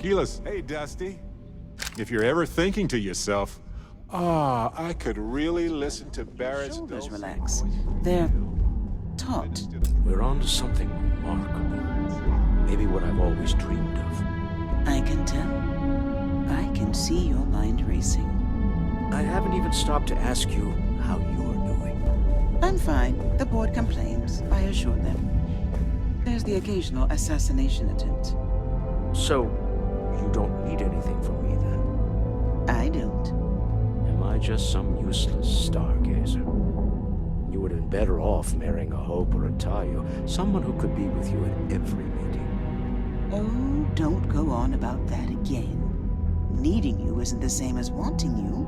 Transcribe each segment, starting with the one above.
Keyless. Hey, Dusty. If you're ever thinking to yourself, I could really listen to Barrett's Shoulders dulcet relax. voice." They're taut. We're on to something remarkable. Maybe what I've always dreamed of. I can tell. I can see your mind racing. I haven't even stopped to ask you how you're doing. I'm fine. The board complains. I assure them. There's the occasional assassination attempt. So, you don't need anything from me then? I don't. Am I just some useless stargazer? You would have been better off marrying a Hope or a Tayo, someone who could be with you at every meeting. Oh, don't go on about that again. Needing you isn't the same as wanting you.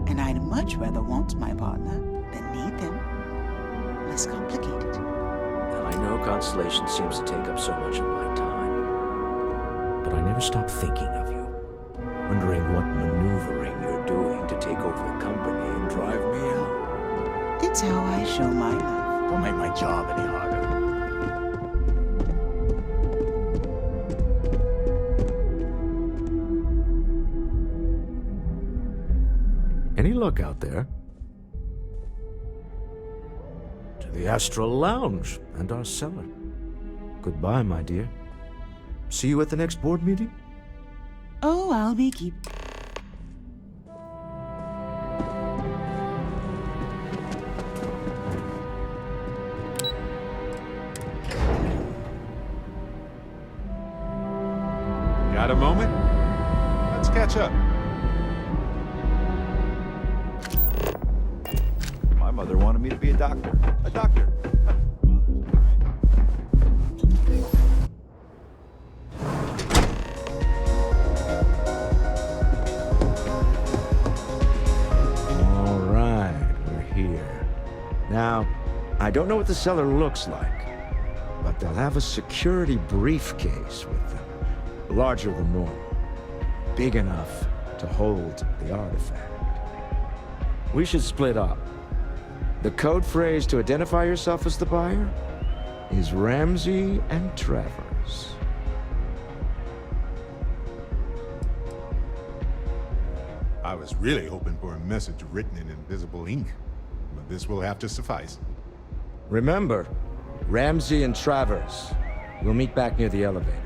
And I'd much rather want my partner than need them. Less complicated. I know Constellation seems to take up so much of my time, but I never stop thinking of you, wondering what maneuvering you're doing to take over the company and drive me out. It's how I show my love. Don't make my job any harder. Any luck out there? To the Astral Lounge and our cellar. Goodbye, my dear. See you at the next board meeting? Oh, I'll be Got a moment? Let's catch up. My mother wanted me to be a doctor. A doctor. All right, we're here. Now, I don't know what the cellar looks like, but they'll have a security briefcase with them. Larger than normal. Big enough to hold the artifact. We should split up. The code phrase to identify yourself as the buyer is Ramsey and Travers. I was really hoping for a message written in invisible ink, but this will have to suffice. Remember, Ramsey and Travers. We'll meet back near the elevator.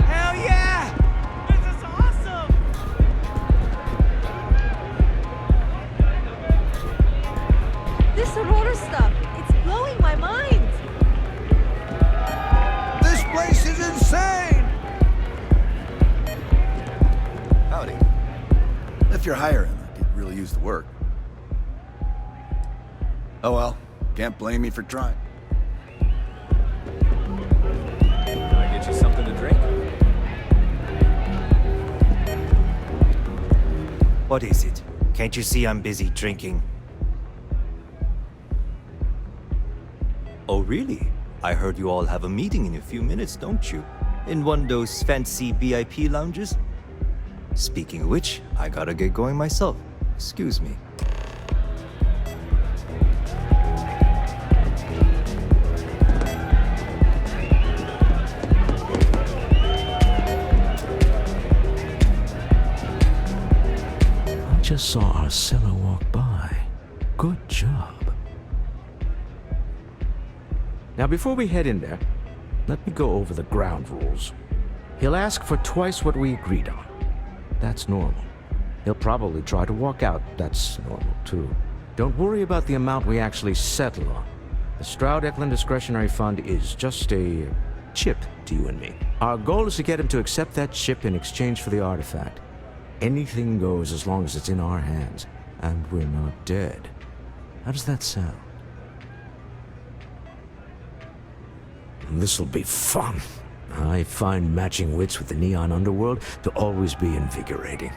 Hell yeah! This is awesome! This Aurora stuff, it's blowing my mind. This place is insane! Howdy. If you're hiring, I could really use the work. Oh well, can't blame me for trying. Can I get you something to drink? What is it? Can't you see I'm busy drinking? Oh, really? I heard you all have a meeting in a few minutes, don't you? In one of those fancy VIP lounges? Speaking of which, I gotta get going myself. Excuse me. I just saw our cellar walk by. Good job. Now, before we head in there, let me go over the ground rules. He'll ask for twice what we agreed on. That's normal. He'll probably try to walk out. That's normal, too. Don't worry about the amount we actually settle on. The Stroud-Eklund Discretionary Fund is just a chip to you and me. Our goal is to get him to accept that chip in exchange for the artifact. Anything goes as long as it's in our hands, and we're not dead. How does that sound? This'll be fun. I find matching wits with the neon underworld to always be invigorating.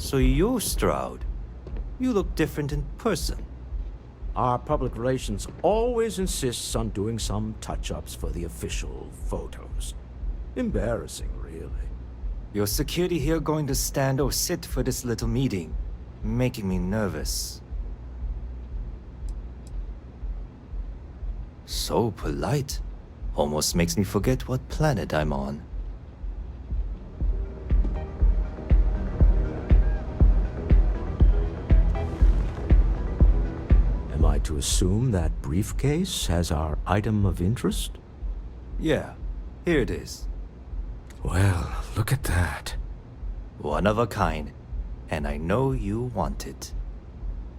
So you're Stroud. You look different in person. Our public relations always insists on doing some touch-ups for the official photos. Embarrassing, really. Your security here going to stand or sit for this little meeting, making me nervous. So polite. Almost makes me forget what planet I'm on. Am I to assume that briefcase has our item of interest? Yeah, here it is. Well, look at that. One of a kind. And I know you want it.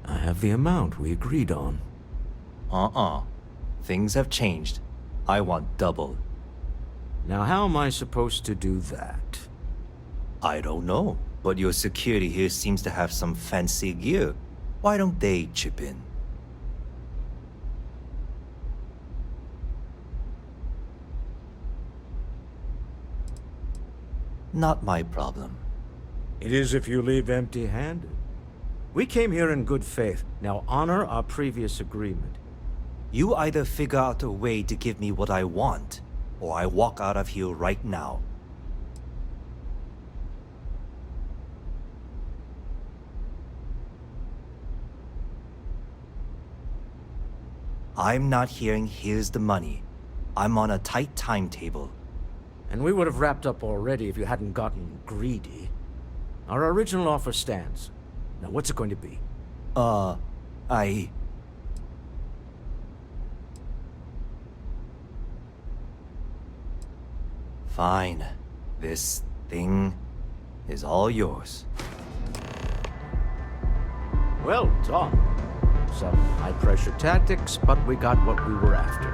I have the amount we agreed on. Things have changed. I want double. Now, how am I supposed to do that? I don't know, but your security here seems to have some fancy gear. Why don't they chip in? Not my problem. It is if you leave empty-handed. We came here in good faith. Now honor our previous agreement. You either figure out a way to give me what I want, or I walk out of here right now. I'm not hearing here's the money. I'm on a tight timetable. And we would have wrapped up already if you hadn't gotten greedy. Our original offer stands. Now what's it going to be? Fine. This thing is all yours. Well done. Some high-pressure tactics, but we got what we were after.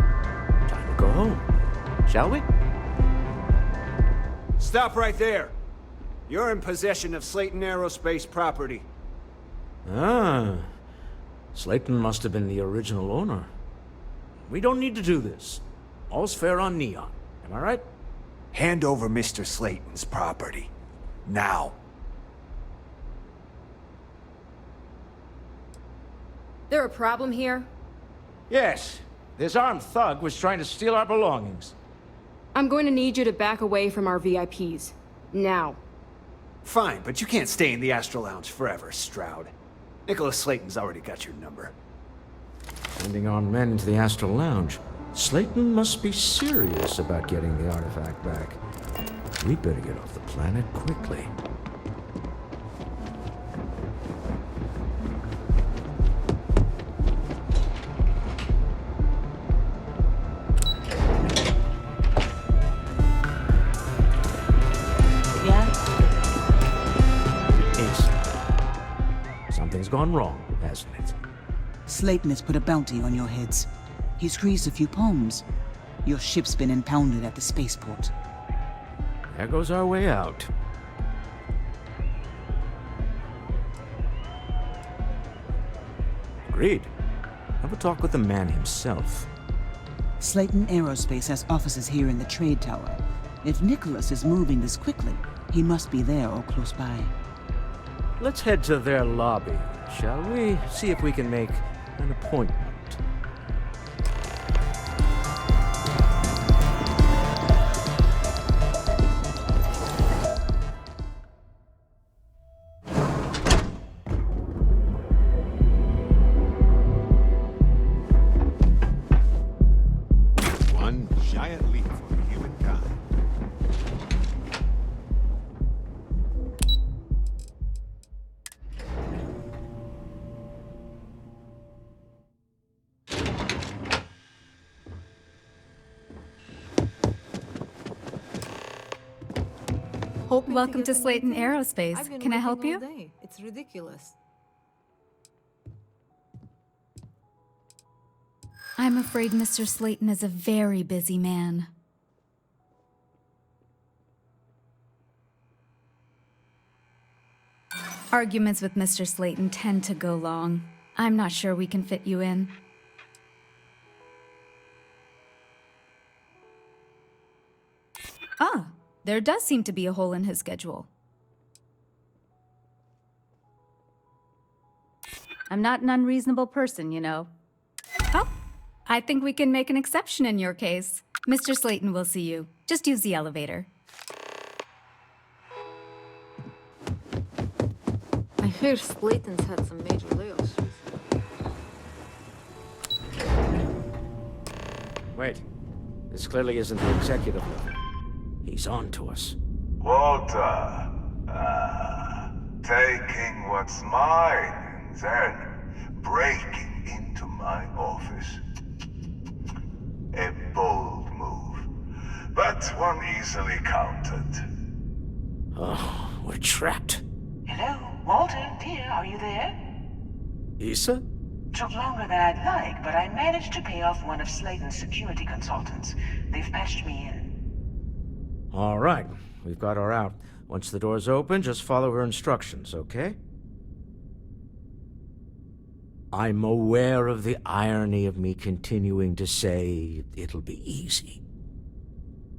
Time to go home. Shall we? Stop right there. You're in possession of Slayton Aerospace property. Ah. Slayton must have been the original owner. We don't need to do this. All's fair on Neon. Am I right? Hand over Mr. Slayton's property. Now. There a problem here? Yes. This armed thug was trying to steal our belongings. I'm going to need you to back away from our VIPs. Now. Fine, but you can't stay in the Astro Lounge forever, Stroud. Nicholas Slayton's already got your number. Sending our men into the Astral Lounge. Slayton must be serious about getting the artifact back. We better get off the planet quickly. Yeah? Something's gone wrong, hasn't it? Slayton has put a bounty on your heads. He squeezed a few palms. Your ship's been impounded at the spaceport. There goes our way out. Agreed. Have a talk with the man himself. Slayton Aerospace has offices here in the trade tower. If Nicholas is moving this quickly, he must be there or close by. Let's head to their lobby, shall we? See if we can make an appointment. One giant leap for humankind. Welcome to Slayton Aerospace. Can I help you? It's ridiculous. I'm afraid Mr. Slayton is a very busy man. Arguments with Mr. Slayton tend to go long. I'm not sure we can fit you in. Ah, there does seem to be a hole in his schedule. I'm not an unreasonable person, you know. Oh, I think we can make an exception in your case. Mr. Slayton will see you. Just use the elevator. I hear Slayton's had some major layoffs. Wait. This clearly isn't the executive level. He's on to us. Walter, taking what's mine and then breaking into my office. A bold move, but one easily countered. Oh, we're trapped. Hello, Walter, dear, are you there? Issa? Took longer than I'd like, but I managed to pay off one of Slayton's security consultants. They've patched me in. All right. We've got her out. Once the door's open, just follow her instructions, okay? I'm aware of the irony of me continuing to say it'll be easy.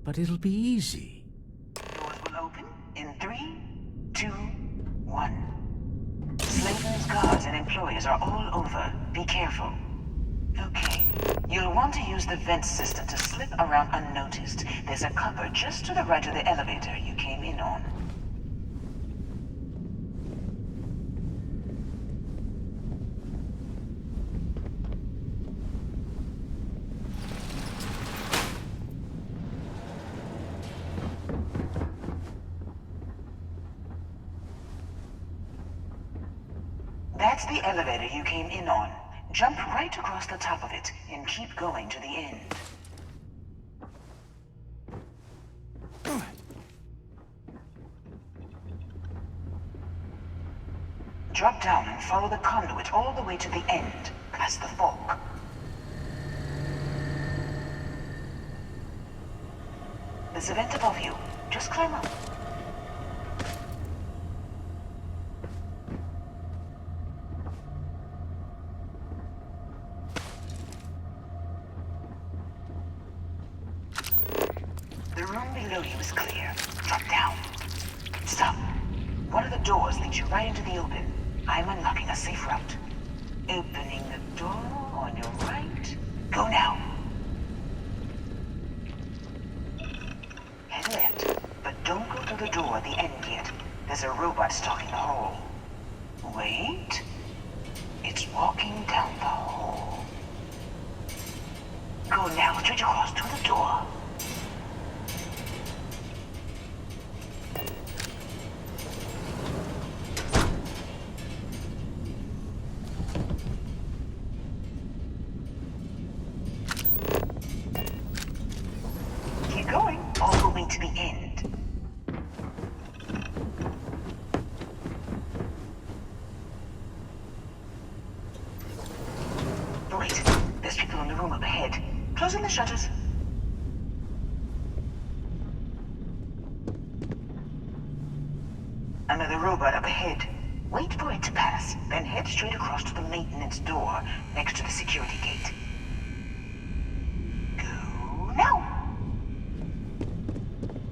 But it'll be easy. Doors will open in 3, 2, 1. Slayton's guards and employees are all over. Be careful. Okay. You'll want to use the vent system to slip around unnoticed. There's a cupboard just to the right of the elevator you came in on. That's the elevator you came in on. Jump right across the top of it and keep going to the end. Drop down and follow the conduit all the way to the end, past the fork. There's a vent above you. Just climb up. The room below you is clear. Drop down. Stop. One of the doors leads you right into the open. I'm unlocking a safe route. Opening the door on your right. Go now. Head left, but don't go through the door at the end yet. There's a robot stalking the hall. Wait. It's walking down the hall. Go now, straight across to the door. Keep going, all the way to the end. Wait, there's people in the room up ahead. Closing the shutters. Another robot up ahead. Wait for it to pass, then head straight across to the maintenance door next to the security gate. Go now.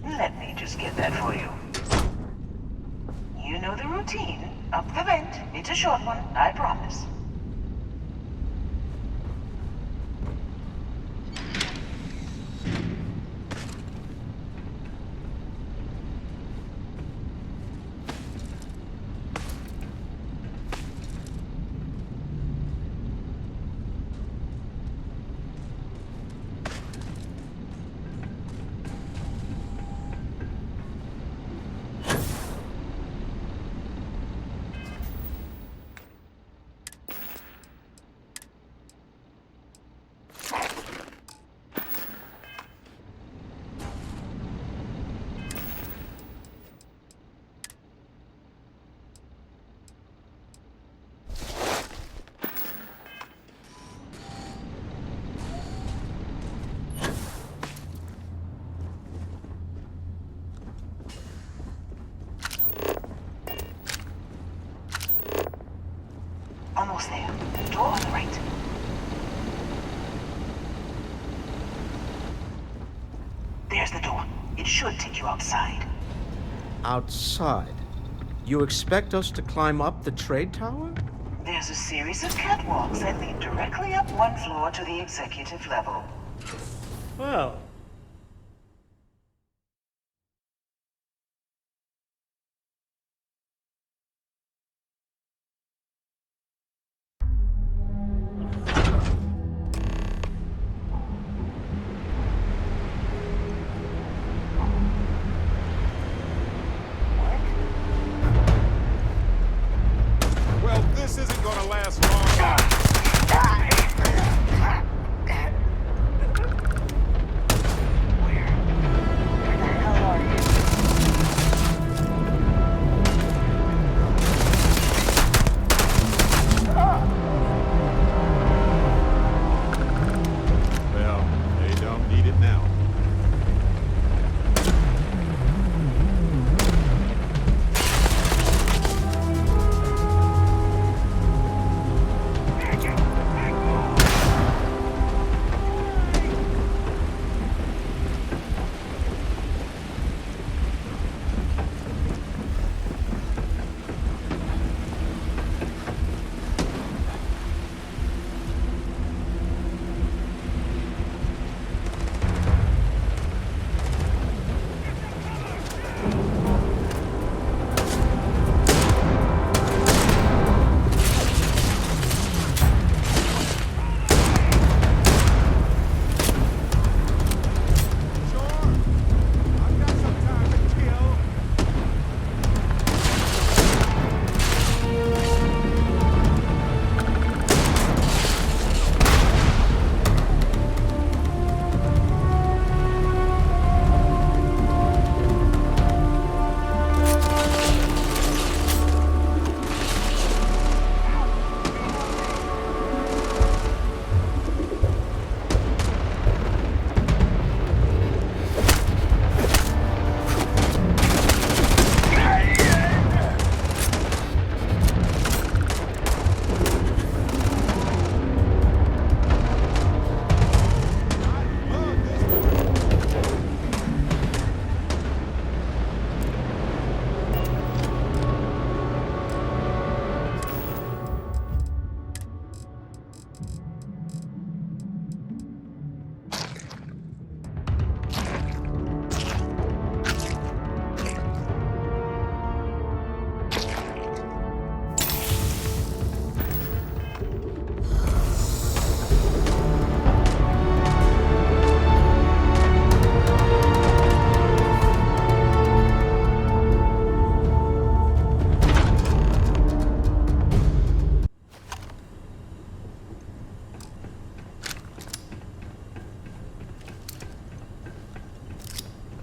Let me just get that for you. You know the routine. Up the vent. It's a short one, I promise. Almost there. Door on the right. There's the door. It should take you outside. Outside? You expect us to climb up the trade tower? There's a series of catwalks that lead directly up one floor to the executive level. Well. Well, this isn't gonna last long. Well, they don't need it now.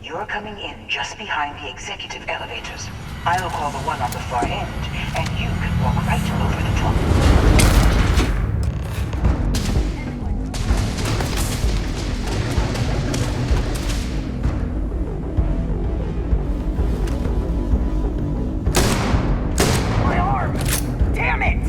You're coming in just behind the executive elevators. I'll call the one on the far end, and you can walk right over the top. My arm! Damn it!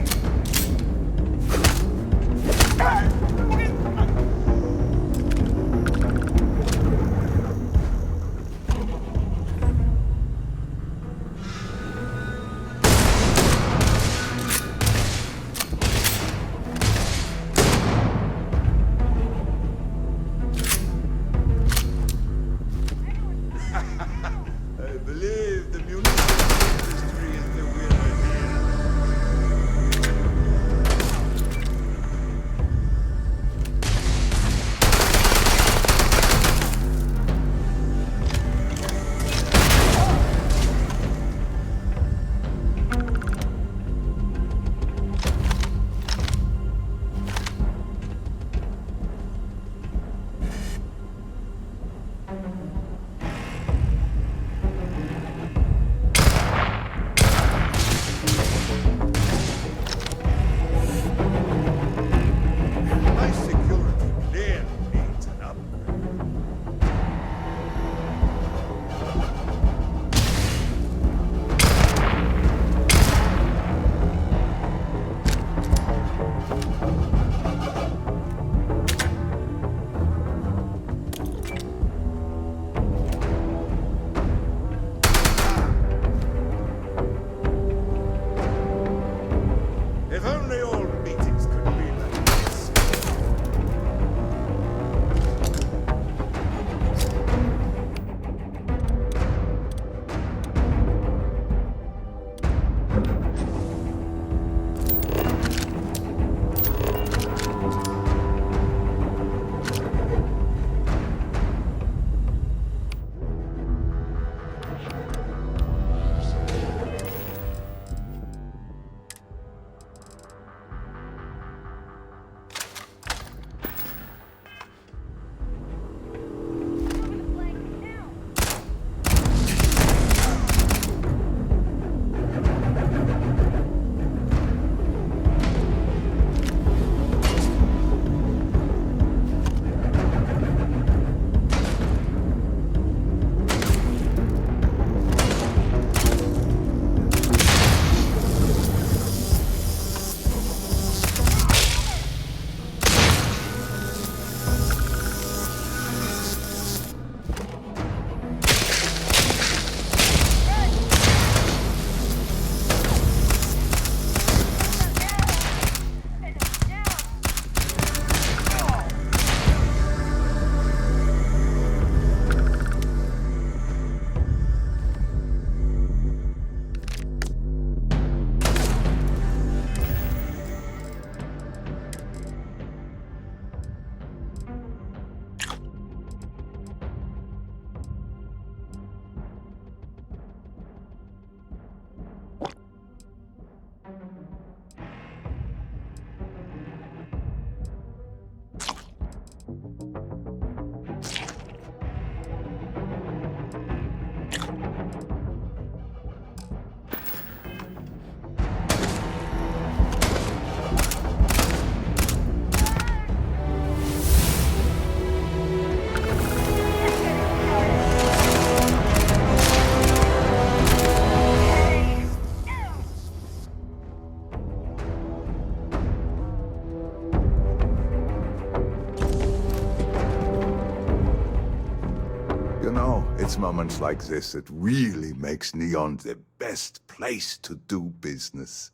It's moments like this that really makes Neon the best place to do business.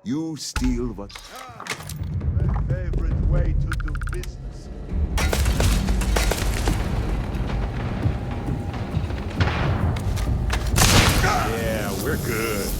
You steal what... My favorite way to do business. Yeah, we're good.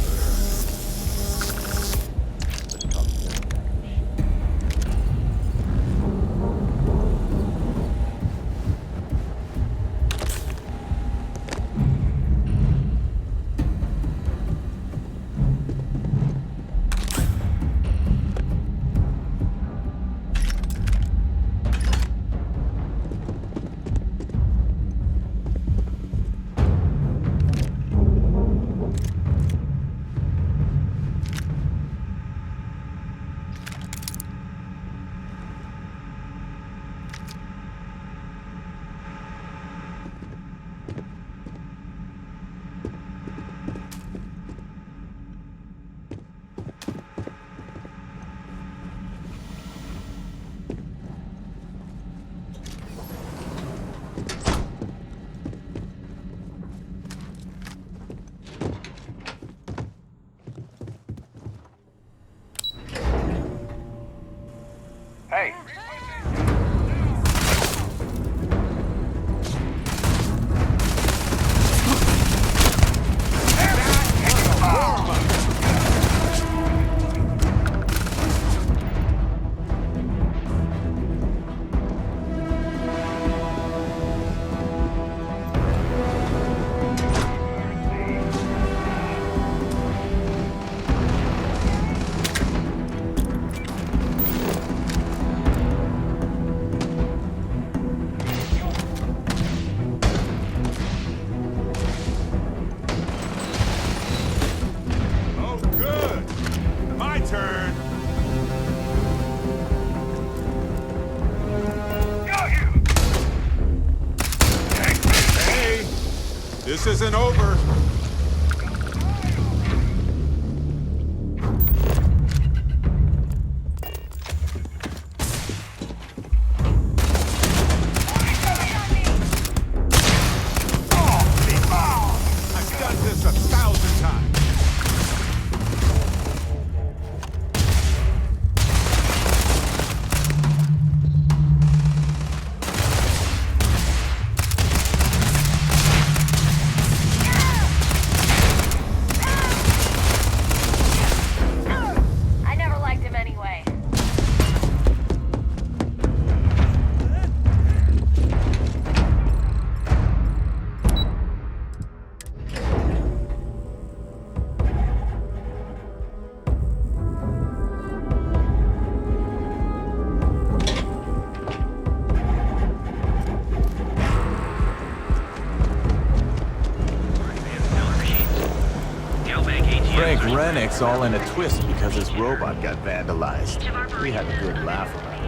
Hey! Oh, good. My turn. Hey, this isn't over. I've done this 1,000 times. I never liked him anyway. Frank Rennick's all in a twist because his robot got vandalized. We had a good laugh about it.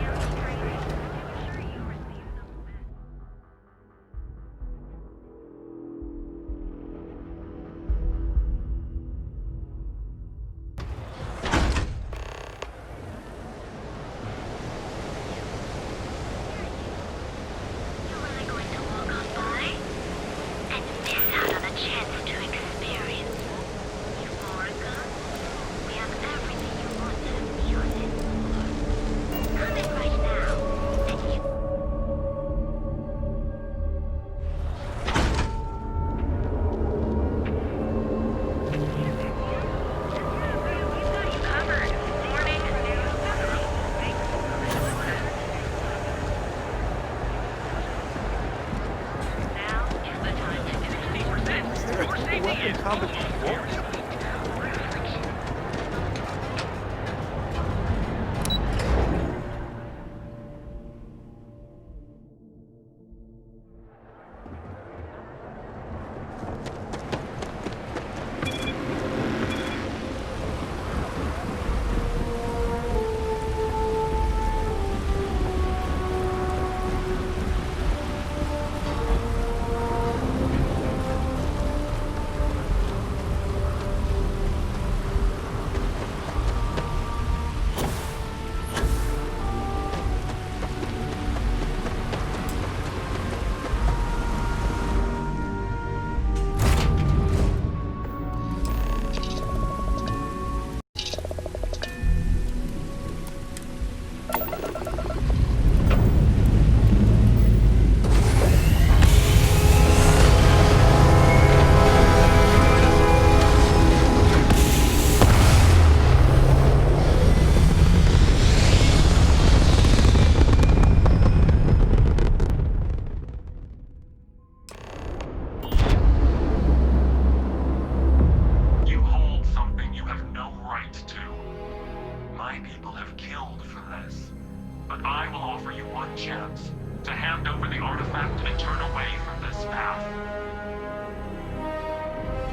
one chance to hand over the artifact and turn away from this path.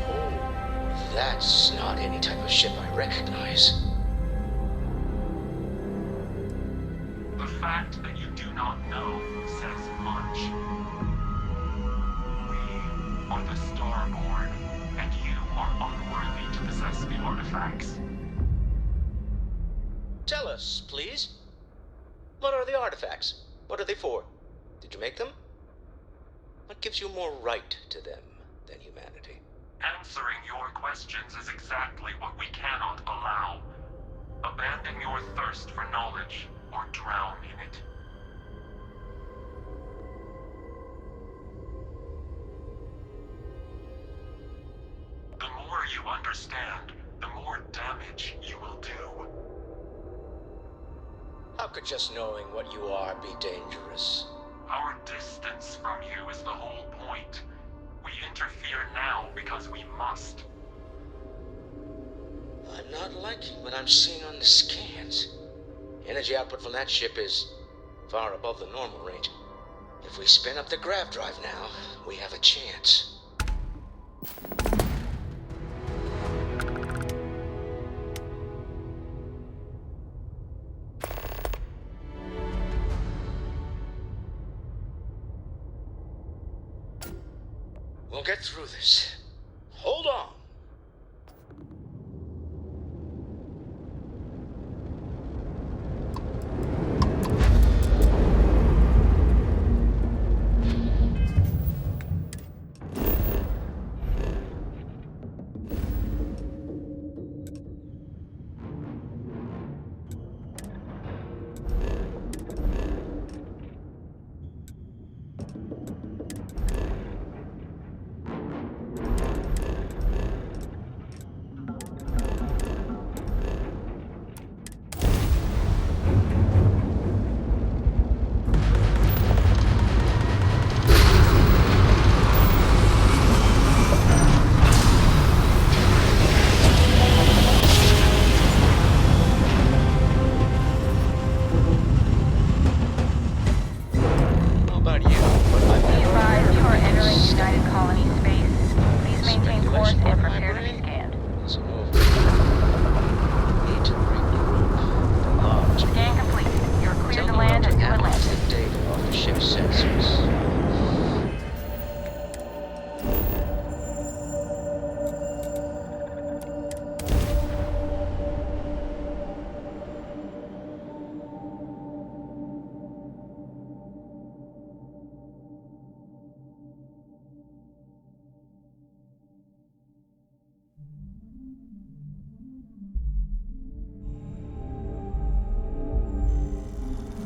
Oh, that's not any type of ship I recognize. The fact that you do not know says much. We are the Starborn, and you are unworthy to possess the artifacts. Tell us, please. What are the artifacts? What are they for? Did you make them? What gives you more right to them than humanity? Answering your questions is exactly what we cannot allow. Abandon your thirst for knowledge, or drown in it. The more you understand, the more damage you will do. How could just knowing what you are be dangerous? Our distance from you is the whole point. We interfere now because we must. I'm not liking what I'm seeing on the scans. Energy output from that ship is far above the normal range. If we spin up the grav drive now, we have a chance. We'll get through this. Hold on.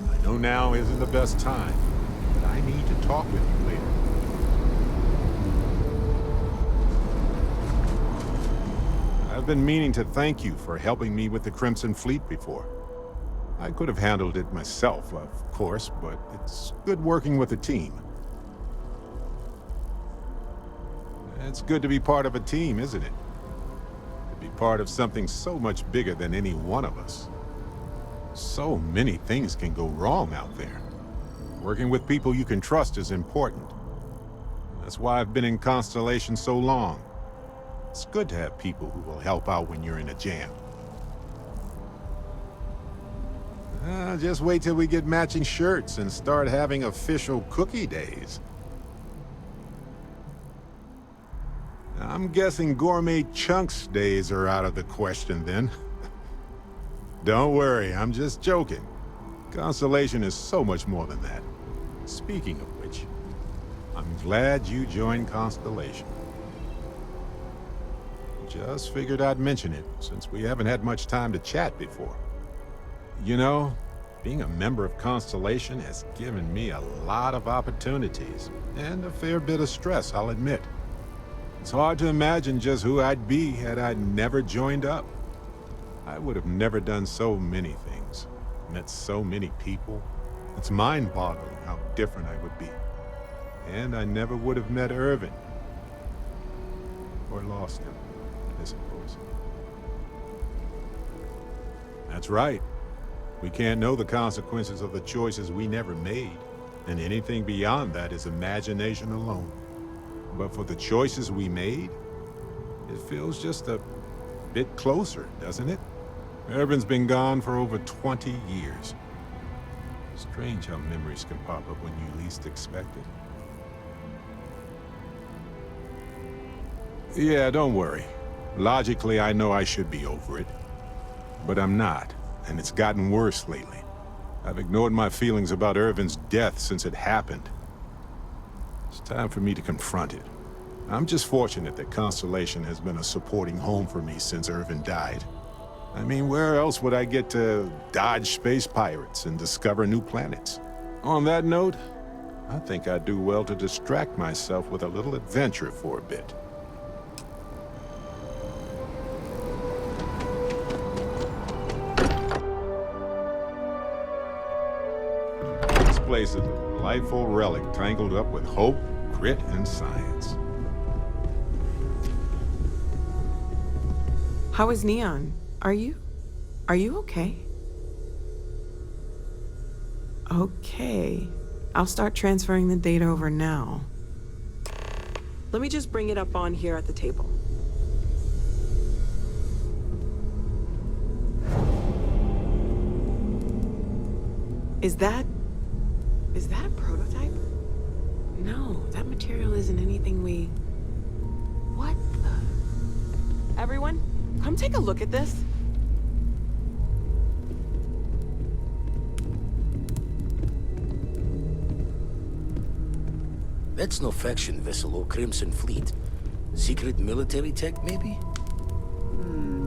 I know now isn't the best time, but I need to talk with you later. I've been meaning to thank you for helping me with the Crimson Fleet before. I could have handled it myself, of course, but it's good working with a team. It's good to be part of a team, isn't it? To be part of something so much bigger than any one of us. So many things can go wrong out there. Working with people you can trust is important. That's why I've been in Constellation so long. It's good to have people who will help out when you're in a jam. Just wait till we get matching shirts and start having official cookie days. I'm guessing gourmet chunks days are out of the question then. Don't worry, I'm just joking. Constellation is so much more than that. Speaking of which, I'm glad you joined Constellation. Just figured I'd mention it, since we haven't had much time to chat before. You know, being a member of Constellation has given me a lot of opportunities, and a fair bit of stress, I'll admit. It's hard to imagine just who I'd be had I never joined up. I would have never done so many things, met so many people. It's mind-boggling how different I would be. And I never would have met Irvin. Or lost him, I suppose. That's right. We can't know the consequences of the choices we never made, and anything beyond that is imagination alone. But for the choices we made, it feels just a bit closer, doesn't it? Irvin's been gone for over 20 years. Strange how memories can pop up when you least expect it. Yeah, don't worry. Logically, I know I should be over it. But I'm not, and it's gotten worse lately. I've ignored my feelings about Irvin's death since it happened. It's time for me to confront it. I'm just fortunate that Constellation has been a supporting home for me since Irvin died. I mean, where else would I get to dodge space pirates and discover new planets? On that note, I think I'd do well to distract myself with a little adventure for a bit. This place is a delightful relic tangled up with hope, grit, and science. How is Neon? Are you okay? Okay. I'll start transferring the data over now. Let me just bring it up on here at the table. Is that a prototype? No, that material isn't anything we... What the... Everyone, come take a look at this. That's no faction vessel or Crimson Fleet. Secret military tech, maybe?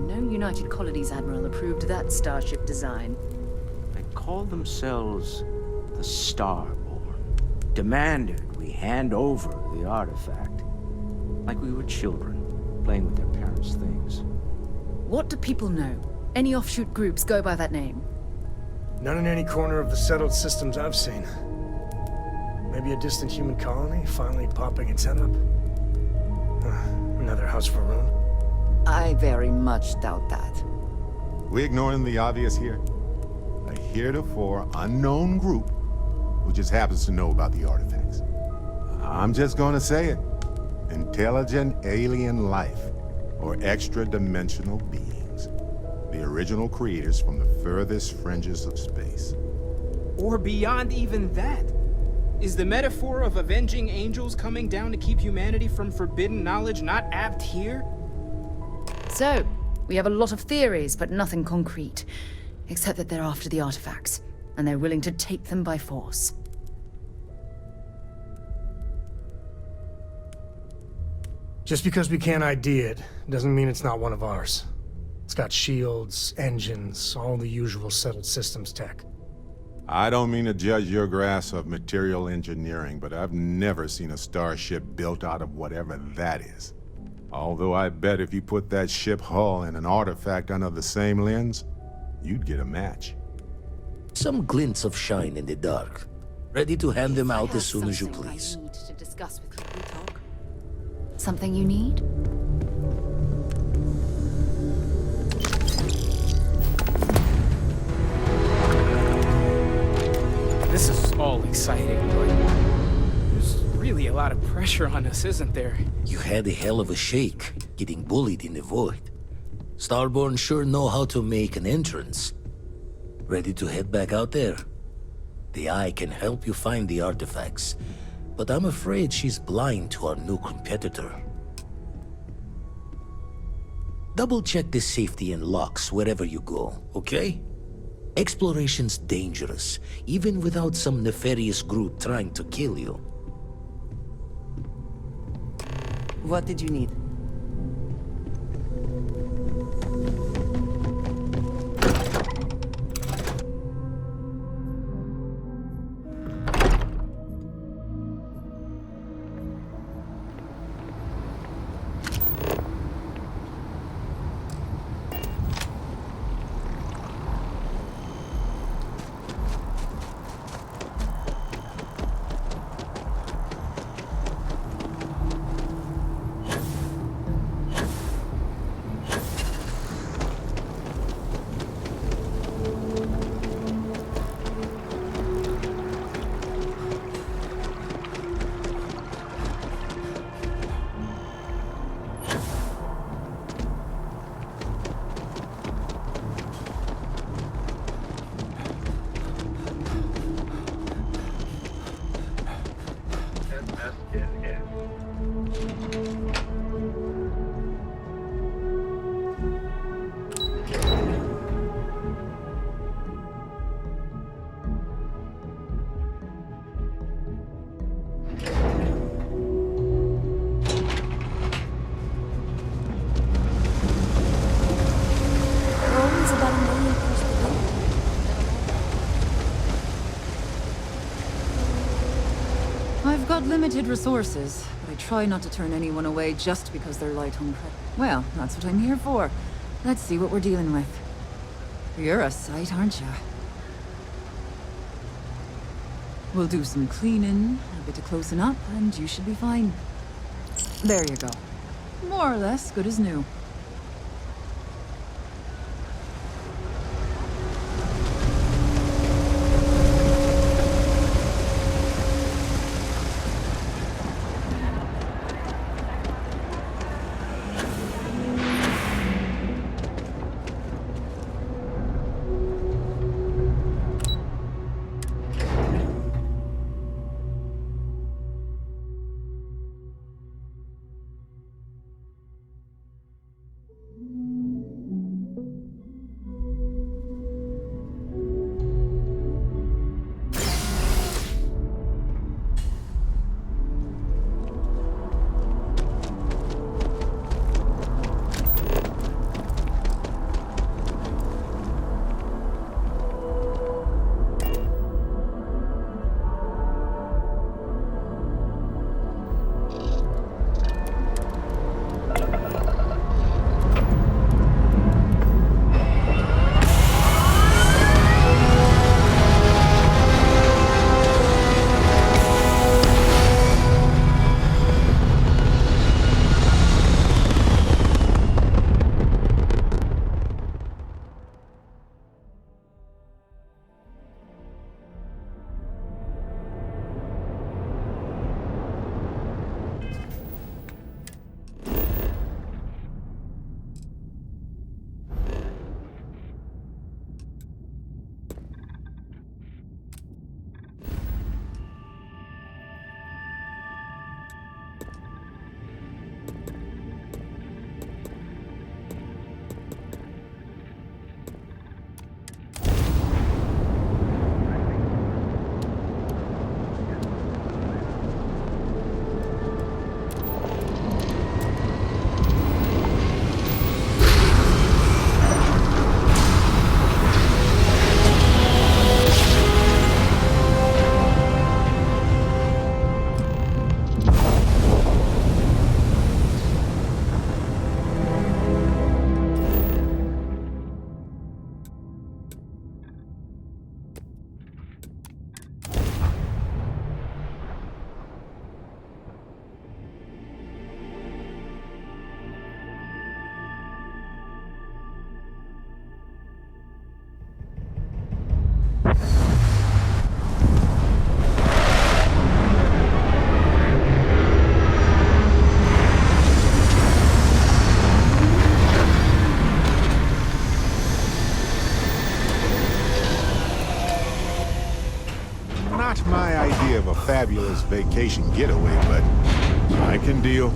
No United Colonies Admiral approved that starship design. They call themselves the Starborn. Demanded we hand over the artifact. Like we were children, playing with their parents' things. What do people know? Any offshoot groups go by that name? None in any corner of the settled systems I've seen. Maybe a distant human colony finally popping its head up. Another house for Rune. I very much doubt that. We ignoring the obvious here? A heretofore unknown group who just happens to know about the artifacts. I'm just gonna say it. Intelligent alien life, or extra-dimensional beings. The original creators from the furthest fringes of space. Or beyond even that. Is the metaphor of avenging angels coming down to keep humanity from forbidden knowledge not apt here? So, we have a lot of theories, but nothing concrete. Except that they're after the artifacts, and they're willing to take them by force. Just because we can't ID it, doesn't mean it's not one of ours. It's got shields, engines, all the usual settled systems tech. I don't mean to judge your grasp of material engineering, but I've never seen a starship built out of whatever that is. Although I bet if you put that ship hull and an artifact under the same lens, you'd get a match. Some glints of shine in the dark. Ready to hand them out as soon as you please. I need to discuss with you. We talk. Something you need? This is all exciting, but there's really a lot of pressure on us, isn't there? You had a hell of a shake, getting bullied in the void. Starborn sure know how to make an entrance. Ready to head back out there? The Eye can help you find the artifacts, but I'm afraid she's blind to our new competitor. Double-check the safety and locks wherever you go, okay? Exploration's dangerous, even without some nefarious group trying to kill you. What did you need? have limited resources, but I try not to turn anyone away just because they're light on credit. Well, that's what I'm here for. Let's see what we're dealing with. You're a sight, aren't you? We'll do some cleaning, a bit of closing up, and you should be fine. There you go. More or less good as new. Not my idea of a fabulous vacation getaway, but I can deal.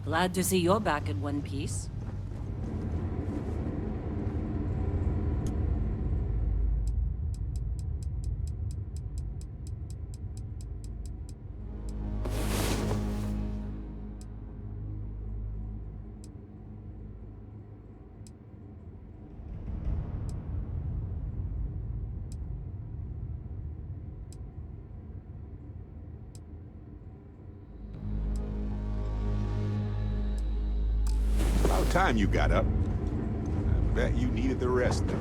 Glad to see you're back in one piece. Time you got up. I bet you needed the rest, though.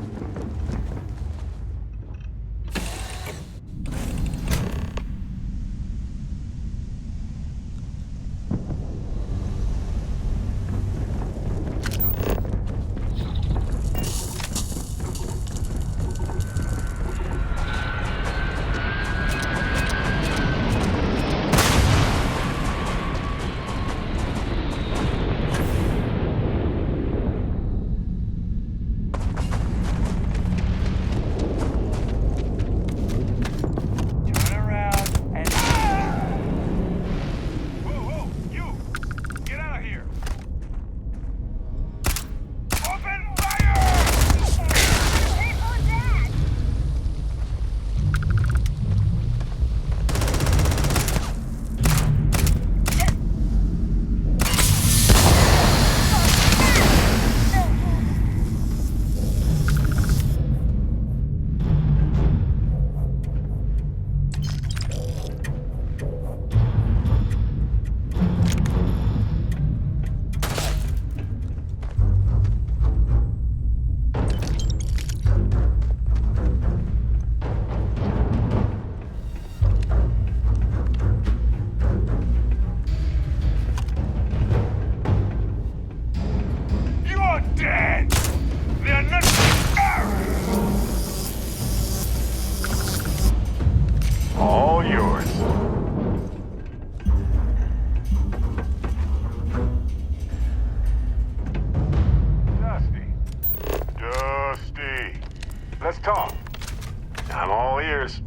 dead! They're not... All yours. Dusty. Let's talk. I'm all ears.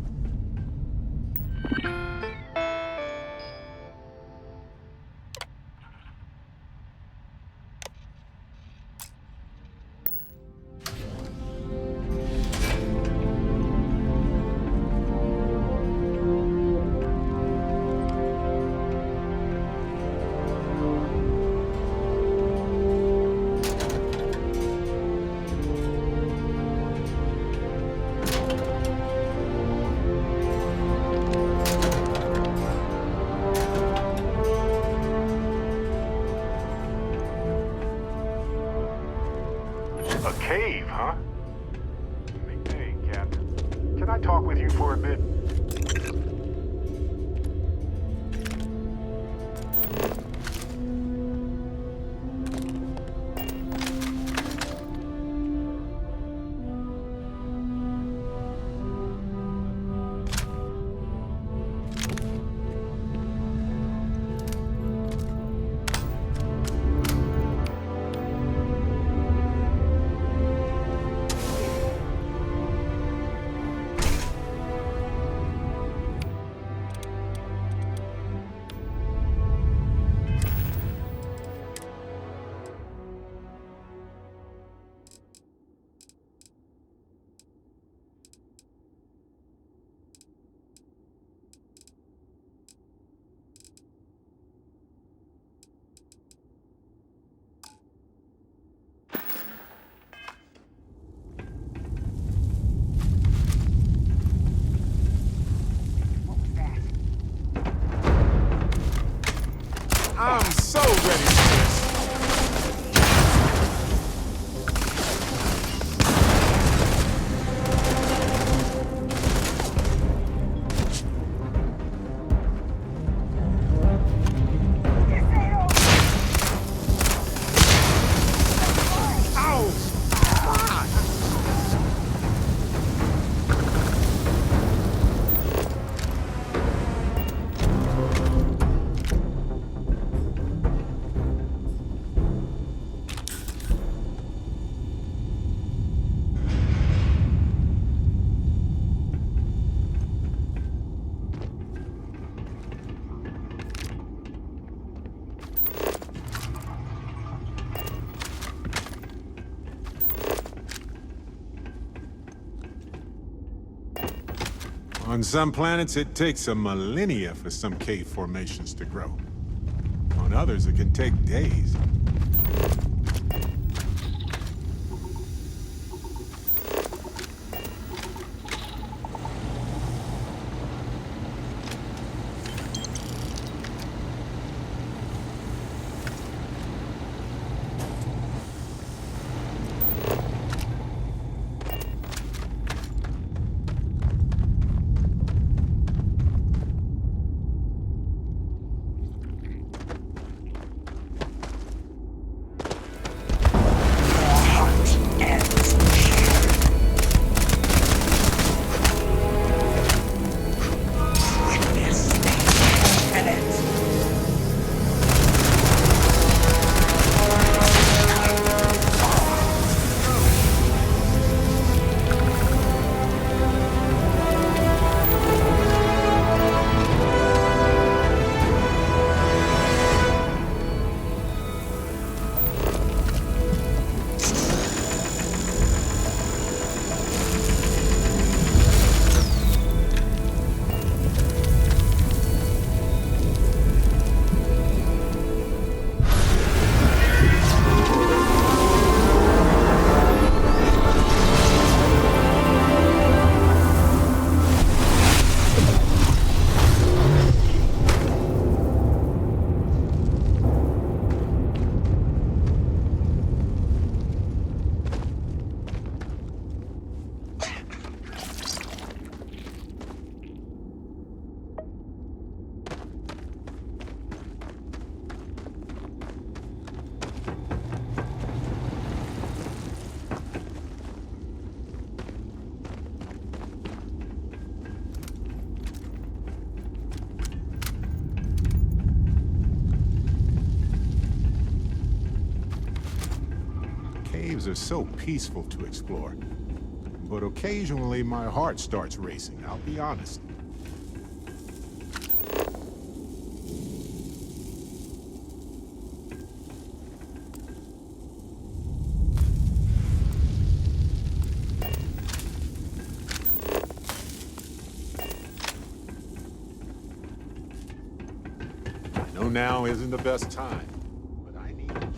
A cave, huh? Hey, Captain. Can I talk with you for a bit? I'm so ready for this. On some planets, it takes a millennia for some cave formations to grow. On others, it can take days. caves are so peaceful to explore. But occasionally my heart starts racing, I'll be honest. I know now isn't the best time, but I need to talk.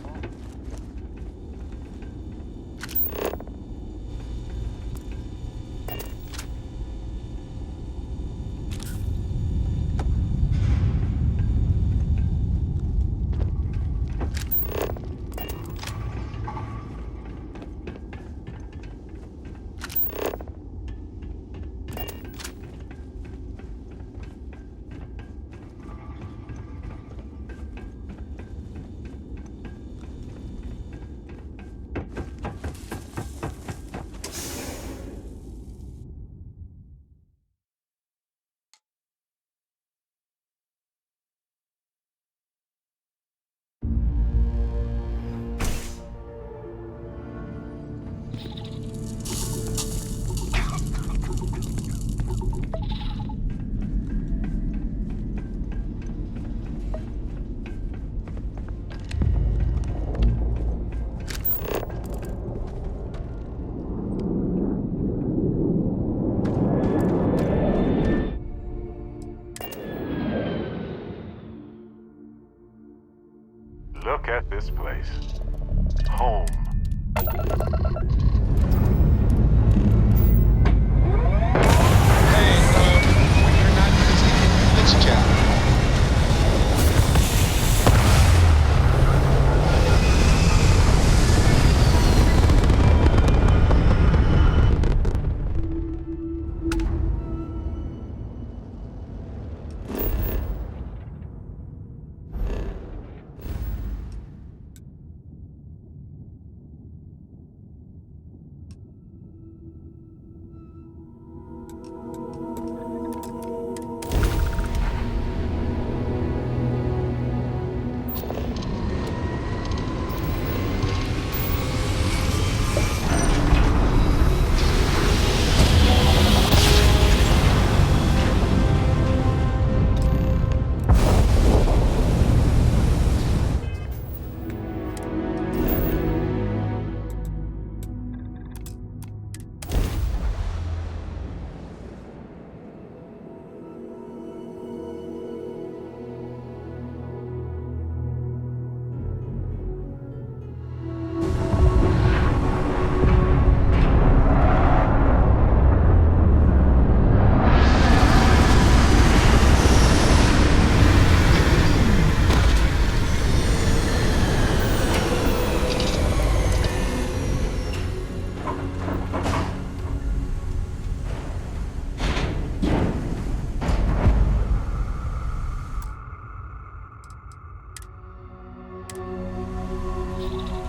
Look at this place. Home